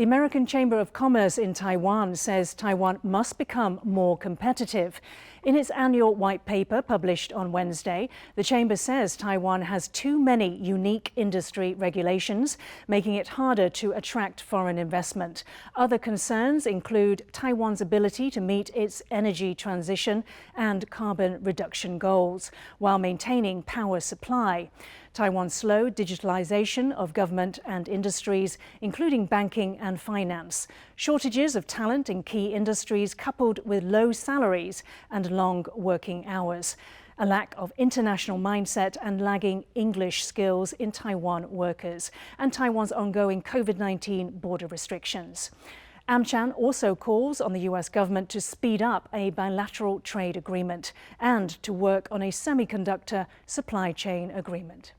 The American Chamber of Commerce in Taiwan says Taiwan must become more competitive. In its annual white paper published on Wednesday, the Chamber says Taiwan has too many unique industry regulations, making it harder to attract foreign investment. Other concerns include Taiwan's ability to meet its energy transition and carbon reduction goals, while maintaining power supply. Taiwan's slow digitalization of government and industries, including banking and finance. Shortages of talent in key industries coupled with low salaries and long working hours. A lack of international mindset and lagging English skills in Taiwan workers. And Taiwan's ongoing COVID-19 border restrictions. AmCham also calls on the US government to speed up a bilateral trade agreement and to work on a semiconductor supply chain agreement.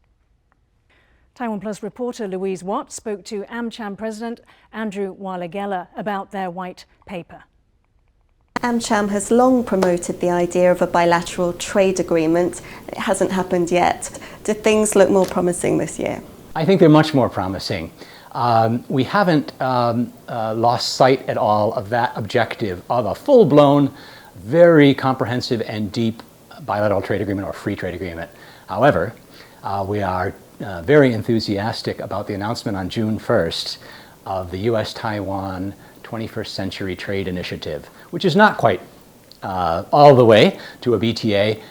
TaiwanPlus reporter Louise Watt spoke to AmCham President Andrew Wylegala about their white paper. AmCham has long promoted the idea of a bilateral trade agreement. It hasn't happened yet. Do things look more promising this year? I think they're much more promising. We haven't lost sight at all of that objective of a full-blown, very comprehensive and deep bilateral trade agreement or free trade agreement. However, we are very enthusiastic about the announcement on June 1st of the US-Taiwan 21st Century Trade Initiative, which is not quite all the way to a BTA,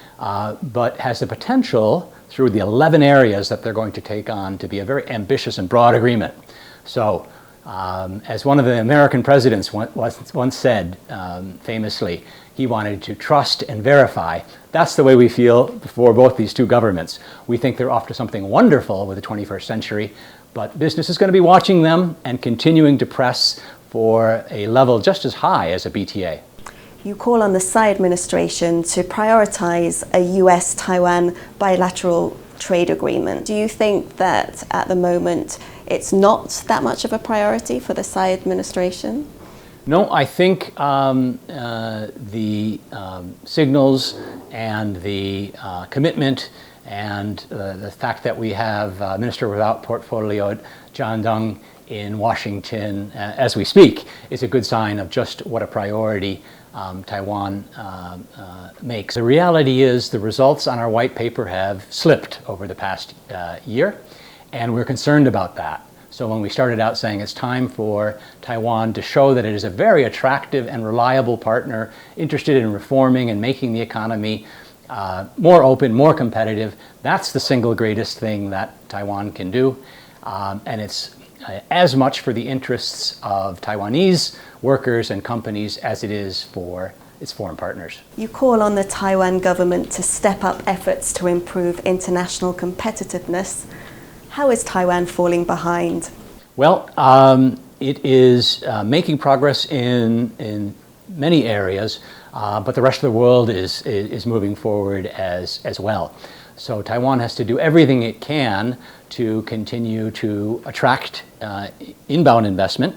but has the potential through the 11 areas that they're going to take on to be a very ambitious and broad agreement. So, as one of the American presidents once said famously, he wanted to trust and verify. That's the way we feel for both these two governments. We think they're off to something wonderful with the 21st century, but business is going to be watching them and continuing to press for a level just as high as a BTA. You call on the Tsai administration to prioritize a US-Taiwan bilateral trade agreement. Do you think that at the moment it's not that much of a priority for the Tsai administration? No, I think the signals and the commitment and the fact that we have Minister without portfolio John Dung in Washington as we speak is a good sign of just what a priority Taiwan makes. The reality is the results on our white paper have slipped over the past year, and we're concerned about that. So when we started out saying it's time for Taiwan to show that it is a very attractive and reliable partner interested in reforming and making the economy more open, more competitive, that's the single greatest thing that Taiwan can do. And it's as much for the interests of Taiwanese workers and companies as it is for its foreign partners. You call on the Taiwan government to step up efforts to improve international competitiveness. How is Taiwan falling behind? Well, it is making progress in many areas, but the rest of the world is moving forward as well. So Taiwan has to do everything it can to continue to attract inbound investment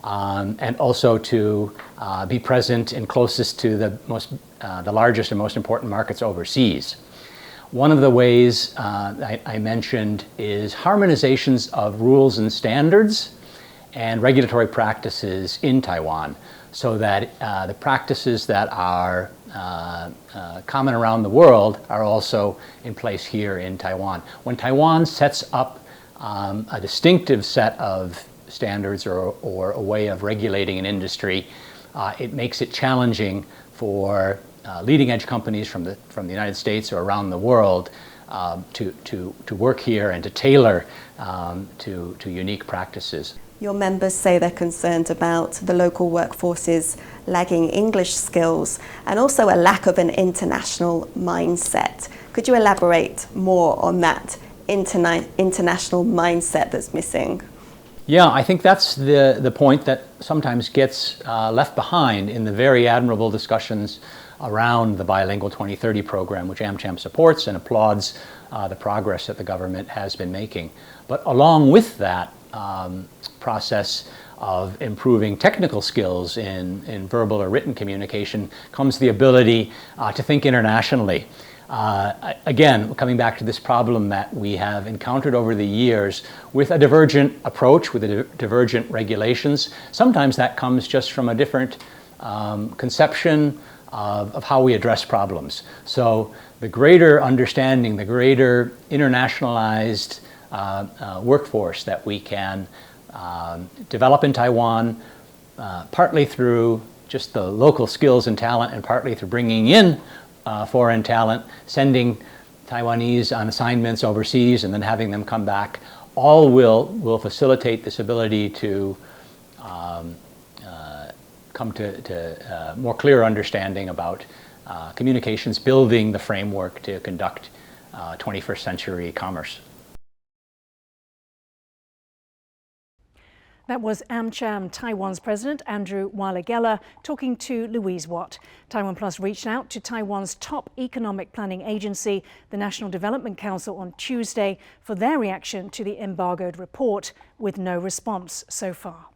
and also to be present and closest to the largest and most important markets overseas. One of the ways I mentioned is harmonizations of rules and standards and regulatory practices in Taiwan so that the practices that are common around the world are also in place here in Taiwan. When Taiwan sets up a distinctive set of standards or a way of regulating an industry, it makes it challenging for leading edge companies from the United States or around the world to work here and to tailor to unique practices. Your members say they're concerned about the local workforce's lagging English skills and also a lack of an international mindset. Could you elaborate more on that international mindset that's missing? Yeah, I think that's the point that sometimes gets left behind in the very admirable discussions around the Bilingual 2030 program, which AmCham supports and applauds the progress that the government has been making. But along with that process of improving technical skills in verbal or written communication comes the ability to think internationally. Again, coming back to this problem that we have encountered over the years with a divergent approach, with divergent regulations. Sometimes that comes just from a different conception of how we address problems. So the greater understanding, the greater internationalized workforce that we can develop in Taiwan, partly through just the local skills and talent, and partly through bringing in foreign talent, sending Taiwanese on assignments overseas and then having them come back, all will facilitate this ability to come to more clear understanding about communications, building the framework to conduct 21st century commerce. That was AmCham Taiwan's president, Andrew Wylegala, talking to Louise Watt. TaiwanPlus reached out to Taiwan's top economic planning agency, the National Development Council, on Tuesday for their reaction to the embargoed report, with no response so far.